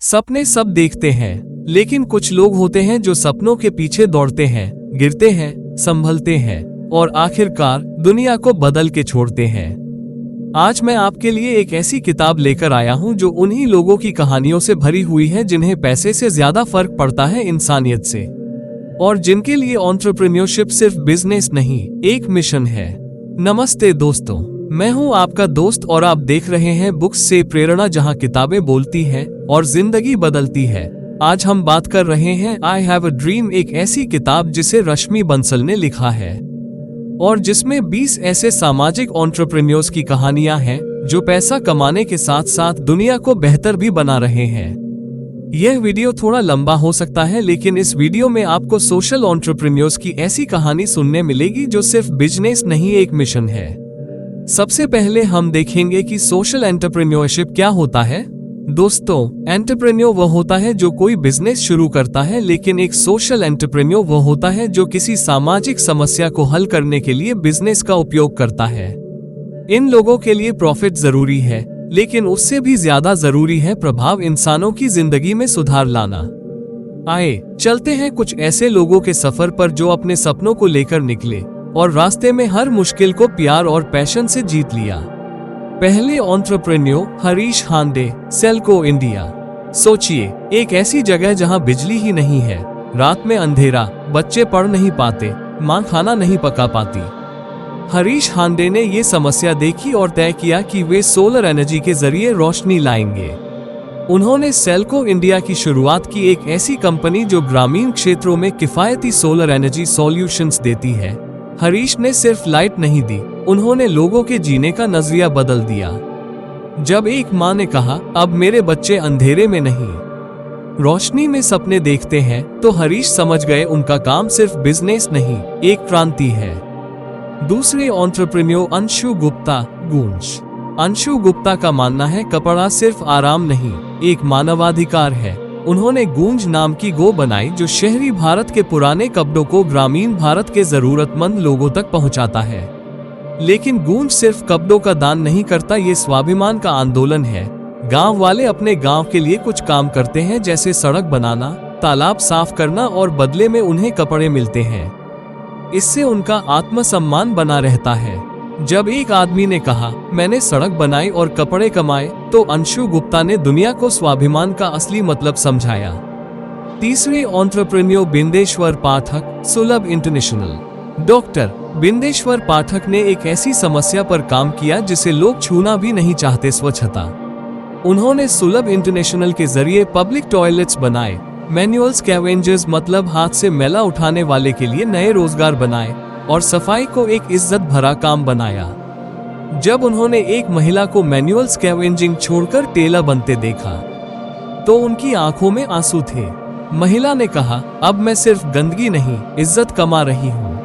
सपने सब देखते हैं, लेकिन कुछ लोग होते हैं जो सपनों के पीछे दौड़ते हैं, गिरते हैं, संभलते हैं और आखिरकार दुनिया को बदल के छोड़ते हैं। आज मैं आपके लिए एक ऐसी किताब लेकर आया हूं जो उन्हीं लोगों की कहानियों से भरी हुई है जिन्हें पैसे से ज्यादा फर्क पड़ता है इंसानियत से, और जिनके लिए एंटरप्रेन्योरशिप सिर्फ बिजनेस नहीं, एक मिशन है। नमस्ते दोस्तों, मैं हूं आपका दोस्त और आप देख रहे हैं बुक्स से प्रेरणा, जहां किताबें बोलती हैं और जिंदगी बदलती है। आज हम बात कर रहे हैं आई हैव अ ड्रीम, एक ऐसी किताब जिसे रश्मि बंसल ने लिखा है और जिसमें 20 ऐसे सामाजिक एंटरप्रेन्योर्स की कहानियां हैं जो पैसा कमाने के साथ साथ दुनिया को बेहतर भी बना रहे हैं। यह वीडियो थोड़ा लंबा हो सकता है, लेकिन इस वीडियो में आपको सोशल एंटरप्रेन्योर्स की ऐसी कहानी सुनने मिलेगी जो सिर्फ बिजनेस नहीं, एक मिशन है। सबसे पहले हम देखेंगे कि सोशल एंटरप्रेन्योरशिप क्या होता है। दोस्तों, एंटरप्रेन्योर वह होता है जो कोई बिजनेस शुरू करता है, लेकिन एक सोशल एंटरप्रेन्योर वह होता है जो किसी सामाजिक समस्या को हल करने के लिए बिजनेस का उपयोग करता है। इन लोगों के लिए प्रॉफिट जरूरी है, लेकिन उससे भी ज्यादा जरूरी है प्रभाव, इंसानों की जिंदगी में सुधार लाना। आए चलते हैं कुछ ऐसे लोगों के सफर पर जो अपने सपनों को लेकर निकले और रास्ते में हर मुश्किल को प्यार और पैशन से जीत लिया। पहले एंटरप्रेन्योर हरीश हांडे, सेल्को इंडिया। सोचिए, एक ऐसी जगह जहां बिजली ही नहीं है, रात में अंधेरा, बच्चे पढ़ नहीं पाते, मां खाना नहीं पका पाती। हरीश हांडे ने ये समस्या देखी और तय किया कि वे सोलर एनर्जी के जरिए रोशनी लाएंगे। उन्होंने सेल्को इंडिया की शुरुआत की, एक ऐसी कंपनी जो ग्रामीण क्षेत्रों में किफायती सोलर एनर्जी सॉल्यूशंस देती है। हरीश ने सिर्फ लाइट नहीं दी, उन्होंने लोगों के जीने का नजरिया बदल दिया। जब एक माँ ने कहा, अब मेरे बच्चे अंधेरे में नहीं, रोशनी में सपने देखते हैं, तो हरीश समझ गए उनका काम सिर्फ बिजनेस नहीं, एक क्रांति है। दूसरे एंटरप्रेन्योर अंशु गुप्ता, गूंज। अंशु गुप्ता का मानना है कपड़ा सिर्फ आराम नहीं, एक मानवाधिकार है। उन्होंने गूंज नाम की गो बनाई जो शहरी भारत के पुराने कपड़ों को ग्रामीण भारत के जरूरतमंद लोगों तक पहुंचाता है। लेकिन गूंज सिर्फ कपड़ों का दान नहीं करता, ये स्वाभिमान का आंदोलन है। गांव वाले अपने गांव के लिए कुछ काम करते हैं, जैसे सड़क बनाना, तालाब साफ करना, और बदले में उन्हें कपड़े मिलते हैं। इससे उनका आत्मसम्मान बना रहता है। जब एक आदमी ने कहा, मैंने सड़क बनाई और कपड़े कमाए, तो अंशु गुप्ता ने दुनिया को स्वाभिमान का असली मतलब समझाया। तीसरे एंटरप्रेन्योर बिंदेश्वर पाठक, सुलभ इंटरनेशनल। डॉक्टर बिंदेश्वर पाठक ने एक ऐसी समस्या पर काम किया जिसे लोग छूना भी नहीं चाहते, स्वच्छता। उन्होंने सुलभ इंटरनेशनल के जरिए पब्लिक टॉयलेट्स बनाए, मैनुअल स्कैवेंजर्स मतलब हाथ से मैला उठाने वाले के लिए नए रोजगार बनाए, और सफाई को एक इज्जत भरा काम बनाया। जब उन्होंने एक महिला को मैनुअल स्कैवेंजिंग छोड़कर टेलर बनते देखा, तो उनकी आंखों में आंसू थे। महिला ने कहा, अब मैं सिर्फ गंदगी नहीं, इज्जत कमा रही हूँ।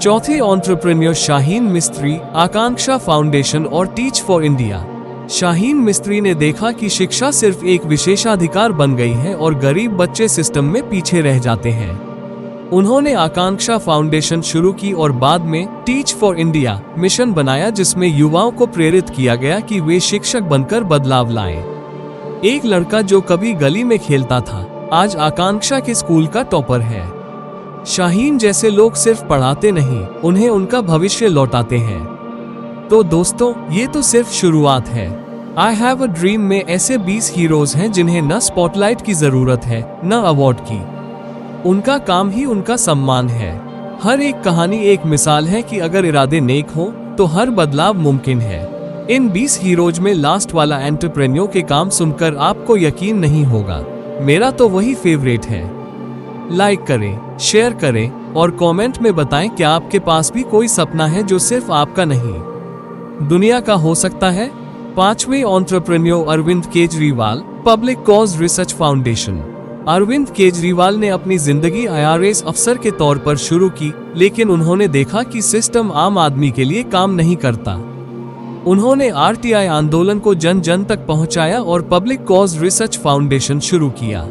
चौथे एंटरप्रेन्योर शाहीन मिस्त्री, आकांक्षा फाउंडेशन और टीच फॉर इंडिया। शाहीन मिस्त्री ने देखा कि शिक्षा सिर्फ एक विशेषाधिकार बन गई है और गरीब बच्चे सिस्टम में पीछे रह जाते हैं। उन्होंने आकांक्षा फाउंडेशन शुरू की और बाद में टीच फॉर इंडिया मिशन बनाया, जिसमें युवाओं को प्रेरित किया गया कि वे शिक्षक बनकर बदलाव लाएं। एक लड़का जो कभी गली में खेलता था, आज आकांक्षा के स्कूल का टॉपर है। शाहीन जैसे लोग सिर्फ पढ़ाते नहीं, उन्हें उनका भविष्य लौटाते हैं। तो दोस्तों, ये तो सिर्फ शुरुआत है। आई हैव अ ड्रीम में ऐसे 20 हीरोज हैं जिन्हें न स्पॉटलाइट की जरूरत है, न अवार्ड की। उनका काम ही उनका सम्मान है। हर एक कहानी एक मिसाल है कि अगर इरादे नेक हो तो हर बदलाव मुमकिन है। इन 20 हीरोज में लास्ट वाला एंटरप्रेन्योर के काम सुनकर आपको यकीन नहीं होगा, मेरा तो वही फेवरेट है। लाइक करें, शेयर करें और कमेंट में बताएं क्या आपके पास भी कोई सपना है जो सिर्फ आपका नहीं, दुनिया का हो सकता है। पांचवें entrepreneur Arvind Kejriwal, public cause research foundation. Arvind Kejriwal ने अपनी जिंदगी IRS अफसर के तौर पर शुरू की, लेकिन उन्होंने देखा कि सिस्टम आम आदमी के लिए काम नहीं करता। उन्होंने RTI आंदोलन को जन जन तक पहुंचाया और पब्लिक कॉज रिसर्च फाउंडेशन शुरू किया,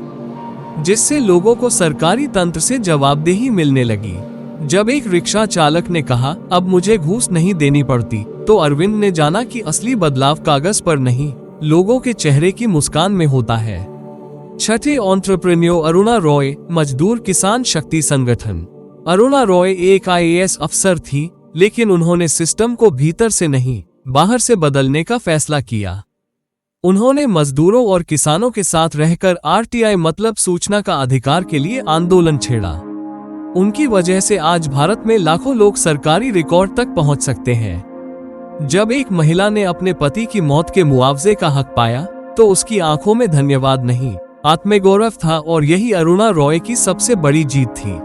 जिससे लोगों को सरकारी तंत्र से जवाबदेही मिलने लगी। जब एक रिक्शा चालक ने कहा, अब मुझे घूस नहीं देनी पड़ती, तो अरविंद ने जाना कि असली बदलाव कागज पर नहीं, लोगों के चेहरे की मुस्कान में होता है। छठे एंटरप्रेन्योर अरुणा रॉय, मजदूर किसान शक्ति संगठन। अरुणा रॉय एक IAS अफसर थी, लेकिन उन्होंने सिस्टम को भीतर से नहीं, बाहर से बदलने का फैसला किया। उन्होंने मजदूरों और किसानों के साथ रहकर RTI मतलब सूचना का अधिकार के लिए आंदोलन छेड़ा। उनकी वजह से आज भारत में लाखों लोग सरकारी रिकॉर्ड तक पहुंच सकते हैं। जब एक महिला ने अपने पति की मौत के मुआवजे का हक पाया, तो उसकी आंखों में धन्यवाद नहीं, आत्मगौरव था, और यही अरुणा रॉय की सबसे बड़ी जीत थी।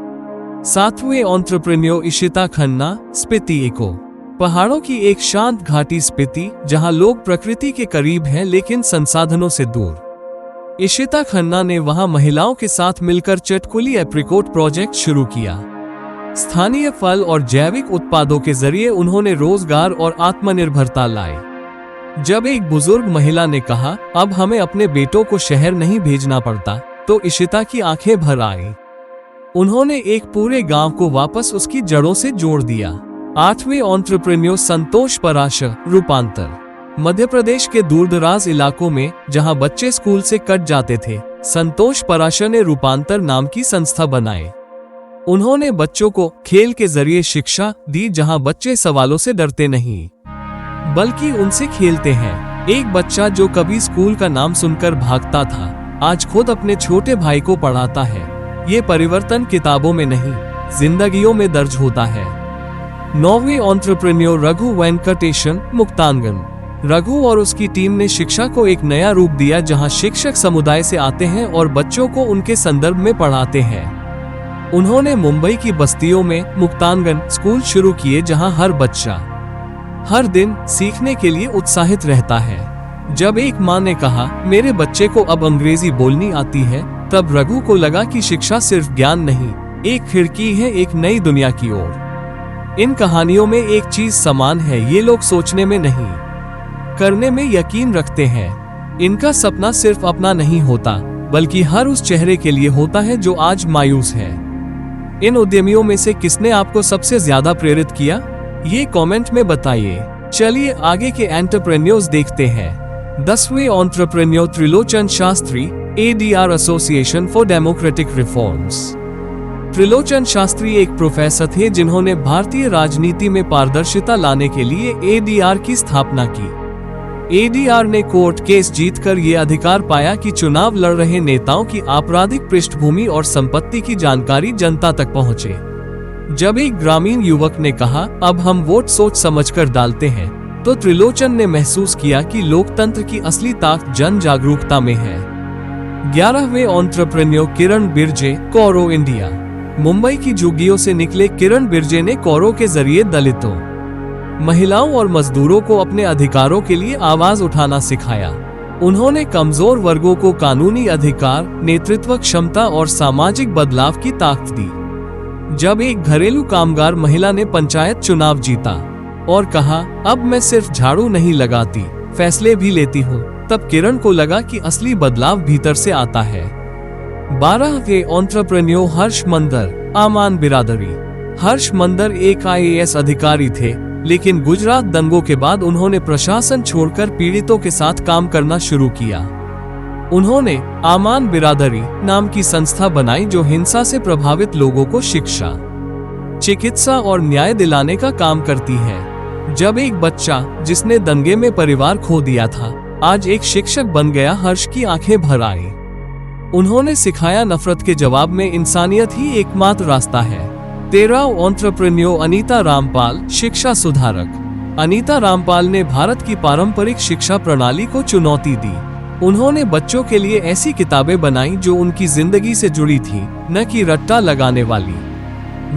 सातवें एंटरप्रेन्योर इशिता खन्ना, स्पीति इको। पहाड़ों की एक शांत घाटी स्पीति, जहां लोग प्रकृति के करीब हैं लेकिन संसाधनों से दूर। इशिता खन्ना ने वहां महिलाओं के साथ मिलकर चटकुली एप्रिकॉट प्रोजेक्ट शुरू किया। स्थानीय फल और जैविक उत्पादों के जरिए उन्होंने रोजगार और आत्मनिर्भरता लाई। जब एक बुजुर्ग महिला ने कहा, अब हमें अपने बेटों को शहर नहीं भेजना पड़ता, तो इशिता की आंखें भर आई। उन्होंने एक पूरे गांव को वापस उसकी जड़ों से जोड़ दिया। आठवें एंटरप्रेन्योर संतोष पराशर, रूपांतर। मध्य प्रदेश के दूरदराज इलाकों में जहां बच्चे स्कूल से कट जाते थे, संतोष पराशर ने रूपांतर नाम की संस्था बनाई। उन्होंने बच्चों को खेल के जरिए शिक्षा दी, जहां बच्चे सवालों से डरते नहीं बल्कि उनसे खेलते हैं। एक बच्चा जो कभी स्कूल का नाम सुनकर भागता था, आज खुद अपने छोटे भाई को पढ़ाता है। ये परिवर्तन किताबों में नहीं, जिंदगियों में दर्ज होता है। नौवीं एंटरप्रेन्योर रघु वेंकटेशन, मुक्तांगन। रघु और उसकी टीम ने शिक्षा को एक नया रूप दिया, जहां शिक्षक समुदाय से आते हैं और बच्चों को उनके संदर्भ में पढ़ाते हैं। उन्होंने मुंबई की बस्तियों में मुक्तांगन स्कूल शुरू किए, जहां हर बच्चा हर दिन सीखने के लिए उत्साहित रहता है। जब एक माँ ने कहा, मेरे बच्चे को अब अंग्रेजी बोलनी आती है, तब रघु को लगा कि शिक्षा सिर्फ ज्ञान नहीं, एक खिड़की है एक नई दुनिया की ओर। इन कहानियों में एक चीज समान है, ये लोग सोचने में नहीं, करने में यकीन रखते हैं। इनका सपना सिर्फ अपना नहीं होता, बल्कि हर उस चेहरे के लिए होता है जो आज मायूस है। इन उद्यमियों में से किसने आपको सबसे ज्यादा प्रेरित किया, ये कमेंट में बताइए। चलिए आगे के एंटरप्रेन्योर्स देखते हैं। 10वें entrepreneur Trilochan Shastri, ADR association for democratic reforms. Trilochan Shastri एक प्रोफेसर थे जिन्होंने भारतीय राजनीति में पारदर्शिता लाने के लिए ADR की स्थापना की। ADR ने कोर्ट केस जीतकर ये अधिकार पाया कि चुनाव लड़ रहे नेताओं की आपराधिक पृष्ठभूमि और संपत्ति की जानकारी जनता तक पहुंचे। जब एक ग्रामीण युवक ने कहा, अब हम वोट सोच समझकर डालते हैं, तो त्रिलोचन ने महसूस किया कि लोकतंत्र की असली ताकत जन जागरूकता में है। 11वें एंटरप्रेन्योर किरण बिरजे, कौरो इंडिया। मुंबई की झुग्गियों से निकले किरण बिरजे ने कौरो के जरिए दलितों, महिलाओं और मजदूरों को अपने अधिकारों के लिए आवाज उठाना सिखाया। उन्होंने कमजोर वर्गों को कानूनी अधिकार, नेतृत्व क्षमता और सामाजिक बदलाव की ताकत दी। जब एक घरेलू कामगार महिला ने पंचायत चुनाव जीता और कहा, अब मैं सिर्फ झाड़ू नहीं लगाती, फैसले भी लेती हूँ, तब किरण को लगा कि असली बदलाव भीतर से आता है। 12वें एंटरप्रेन्योर हर्ष मंदर, आमान बिरादरी। हर्ष मंदर एक IAS अधिकारी थे, लेकिन गुजरात दंगों के बाद उन्होंने प्रशासन छोड़कर पीड़ितों के साथ काम करना शुरू किया। उन्होंने आमान बिरादरी नाम की संस्था बनाई, जो हिंसा से प्रभावित लोगों को शिक्षा, चिकित्सा और न्याय दिलाने का काम करती है। जब एक बच्चा जिसने दंगे में परिवार खो दिया था, आज एक शिक्षक बन गया, हर्ष की आंखें भर आई। उन्होंने सिखाया, नफरत के जवाब में इंसानियत ही एकमात्र रास्ता है। 13वां एंटरप्रेन्योर अनीता रामपाल, शिक्षा सुधारक। अनीता रामपाल ने भारत की पारंपरिक शिक्षा प्रणाली को चुनौती दी। उन्होंने बच्चों के लिए ऐसी किताबें बनाई जो उनकी जिंदगी से जुड़ी थी, न कि रट्टा लगाने वाली।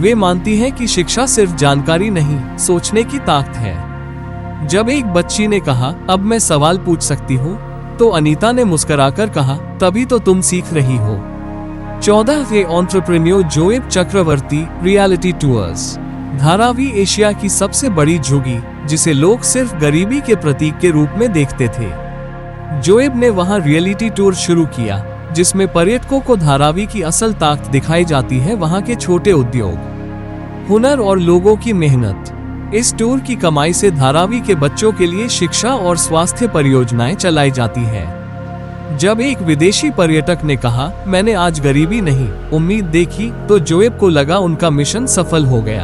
वे मानती हैं कि शिक्षा सिर्फ जानकारी नहीं, सोचने की ताकत है। जब एक बच्ची ने कहा, अब मैं सवाल पूछ सकती हूँ, तो अनीता ने मुस्कुराकर कहा, तभी तो तुम सीख रही हो। 14वें एंटरप्रेन्योर जोएब चक्रवर्ती, रियलिटी टूर्स। धारावी एशिया की सबसे बड़ी झुग्गी, जिसे लोग सिर्फ गरीबी के प्रतीक के रूप में देखते थे। जोएब ने वहां रियलिटी टूर शुरू किया, जिसमें पर्यटकों को धारावी की असल ताकत दिखाई जाती है, वहां के छोटे उद्योग, हुनर और लोगों की मेहनत। इस टूर की कमाई से धारावी के बच्चों के लिए शिक्षा और स्वास्थ्य परियोजनाएं चलाई जाती है। जब एक विदेशी पर्यटक ने कहा, मैंने आज गरीबी नहीं, उम्मीद देखी, तो जोएब को लगा उनका मिशन सफल हो गया।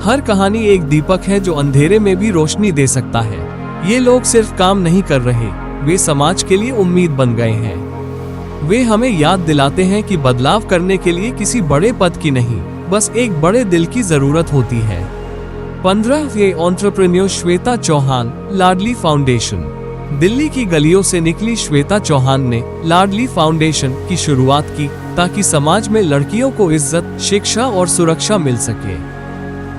हर कहानी एक दीपक है जो अंधेरे में भी रोशनी दे सकता है। ये लोग सिर्फ काम नहीं कर रहे, वे समाज के लिए उम्मीद बन गए हैं। वे हमें याद दिलाते हैं कि बदलाव करने के लिए किसी बड़े पद की नहीं, बस एक बड़े दिल की जरूरत होती है। 15वीं एंटरप्रेन्योर श्वेता चौहान, लाडली फाउंडेशन। दिल्ली की गलियों से निकली श्वेता चौहान ने लाडली फाउंडेशन की शुरुआत की ताकि समाज में लड़कियों को इज्जत, शिक्षा और सुरक्षा मिल सके।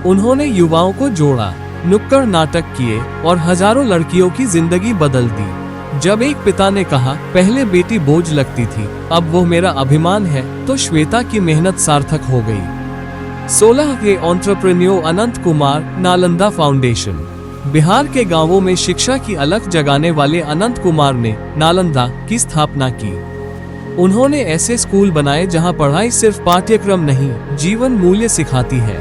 उन्होंने युवाओं को जोड़ा, नुक्कड़ नाटक किए और हजारों लड़कियों की जिंदगी बदल दी। जब एक पिता ने कहा, पहले बेटी बोझ लगती थी, अब वो मेरा अभिमान है, तो श्वेता की मेहनत सार्थक हो गई। 16वीं एंटरप्रेन्योर अनंत कुमार, नालंदा फाउंडेशन। बिहार के गांवों में शिक्षा की अलख जगाने वाले अनंत कुमार ने नालंदा की स्थापना की। उन्होंने ऐसे स्कूल बनाए जहां पढ़ाई सिर्फ पाठ्यक्रम नहीं, जीवन मूल्य सिखाती है।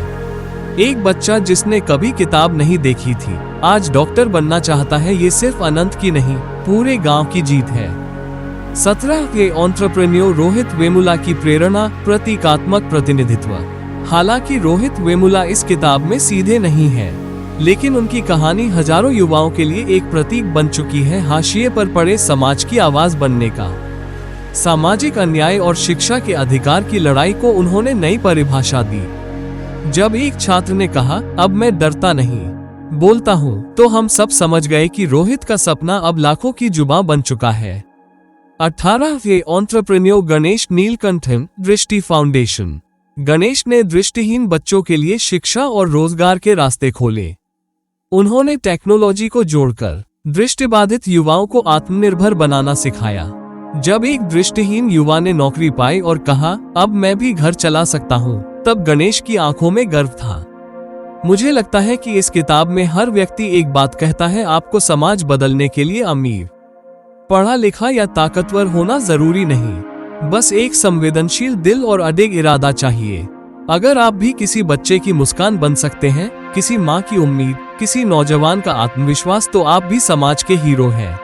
एक बच्चा जिसने कभी किताब नहीं देखी थी, आज डॉक्टर बनना चाहता है। ये सिर्फ अनंत की नहीं, पूरे गांव की जीत है। 17वीं एंटरप्रेन्योर रोहित वेमुला की प्रेरणा, प्रतीकात्मक प्रतिनिधित्व। हालांकि रोहित वेमुला इस किताब में सीधे नहीं है, लेकिन उनकी कहानी हजारों युवाओं के लिए एक प्रतीक बन चुकी है, हाशिए पर पड़े समाज की आवाज बनने का। सामाजिक अन्याय और शिक्षा के अधिकार की लड़ाई को उन्होंने नई परिभाषा दी। जब एक छात्र ने कहा, अब मैं डरता नहीं, बोलता हूँ, तो हम सब समझ गए कि रोहित का सपना अब लाखों की जुबां बन चुका है। 18वीं एंटरप्रेन्योर गणेश नीलकंठन, दृष्टि फाउंडेशन। गणेश ने दृष्टिहीन बच्चों के लिए शिक्षा और रोजगार के रास्ते खोले। उन्होंने टेक्नोलॉजी को जोड़कर दृष्टिबाधित युवाओं को आत्मनिर्भर बनाना सिखाया। जब एक दृष्टिहीन युवा ने नौकरी पाई और कहा, अब मैं भी घर चला सकता हूँ, तब गणेश की आंखों में गर्व था। मुझे लगता है कि इस किताब में हर व्यक्ति एक बात कहता है, आपको समाज बदलने के लिए अमीर, पढ़ा लिखा या ताकतवर होना जरूरी नहीं, बस एक संवेदनशील दिल और अडिग इरादा चाहिए। अगर आप भी किसी बच्चे की मुस्कान बन सकते हैं, किसी माँ की उम्मीद, किसी नौजवान का आत्मविश्वास, तो आप भी समाज के हीरो हैं।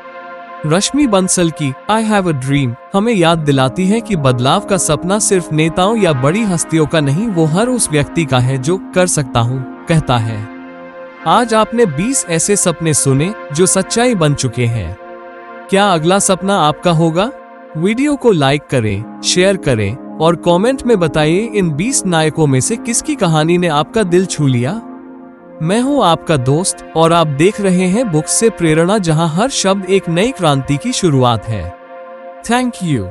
रश्मि बंसल की आई हैव अ ड्रीम हमें याद दिलाती है कि बदलाव का सपना सिर्फ नेताओं या बड़ी हस्तियों का नहीं, वो हर उस व्यक्ति का है जो कर सकता हूँ कहता है। आज आपने 20 ऐसे सपने सुने जो सच्चाई बन चुके हैं। क्या अगला सपना आपका होगा? वीडियो को लाइक करें, शेयर करें और कमेंट में बताइए इन 20 नायकों में से किसकी कहानी ने आपका दिल छू लिया। मैं हूं आपका दोस्त और आप देख रहे हैं बुक्स से प्रेरणा, जहां हर शब्द एक नई क्रांति की शुरुआत है। Thank you.